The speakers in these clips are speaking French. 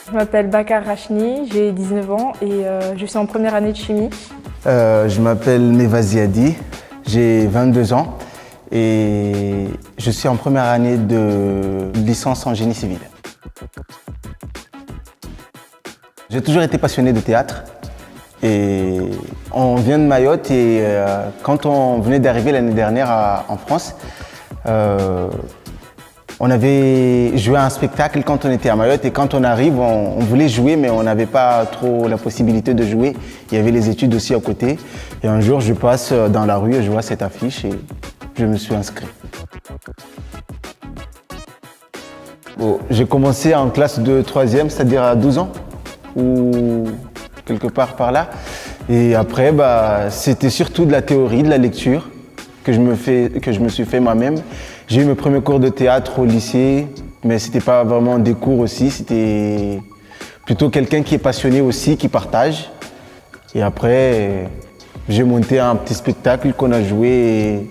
Je m'appelle Bakar Rachni, j'ai 19 ans et je suis en première année de chimie. Je m'appelle Mevazi Hadi, j'ai 22 ans et je suis en première année de licence en génie civil. J'ai toujours été passionné de théâtre et on vient de Mayotte et quand on venait d'arriver l'année dernière en France, on avait joué à un spectacle quand on était à Mayotte et quand on arrive, on voulait jouer mais on n'avait pas trop la possibilité de jouer. Il y avait les études aussi à côté. Et un jour, je passe dans la rue et je vois cette affiche et je me suis inscrit. Bon, j'ai commencé en classe de 3e, c'est-à-dire à 12 ans ou quelque part par là. Et après, c'était surtout de la théorie, de la lecture que je me suis fait moi-même. J'ai eu mes premiers cours de théâtre au lycée, mais c'était pas vraiment des cours aussi, c'était plutôt quelqu'un qui est passionné aussi, qui partage. Et après, j'ai monté un petit spectacle qu'on a joué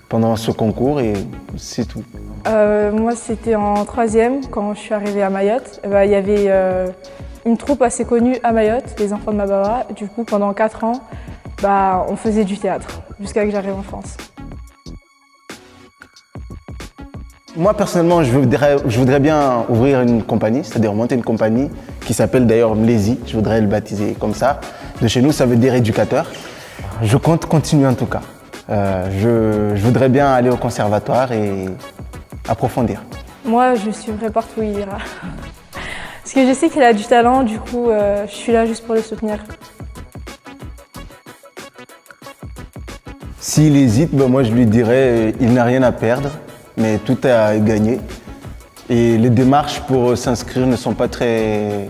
pendant ce concours et c'est tout. Moi, c'était en 3e quand je suis arrivée à Mayotte. Il y avait une troupe assez connue à Mayotte, les Enfants de Mabawa. Du coup, pendant 4 ans, on faisait du théâtre jusqu'à que j'arrive en France. Moi, personnellement, je voudrais bien ouvrir une compagnie, c'est-à-dire monter une compagnie qui s'appelle d'ailleurs Mlezi. Je voudrais le baptiser comme ça. De chez nous, ça veut dire éducateur. Je compte continuer en tout cas. Je voudrais bien aller au conservatoire et approfondir. Moi, je suivrai partout où il ira. Parce que je sais qu'il a du talent, du coup, je suis là juste pour le soutenir. S'il hésite, moi je lui dirais il n'a rien à perdre, mais tout à gagner. Et les démarches pour s'inscrire ne sont pas très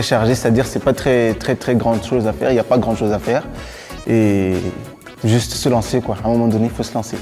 chargées, c'est-à-dire c'est pas très grande chose à faire, il n'y a pas grand chose à faire. Et juste se lancer quoi, à un moment donné il faut se lancer.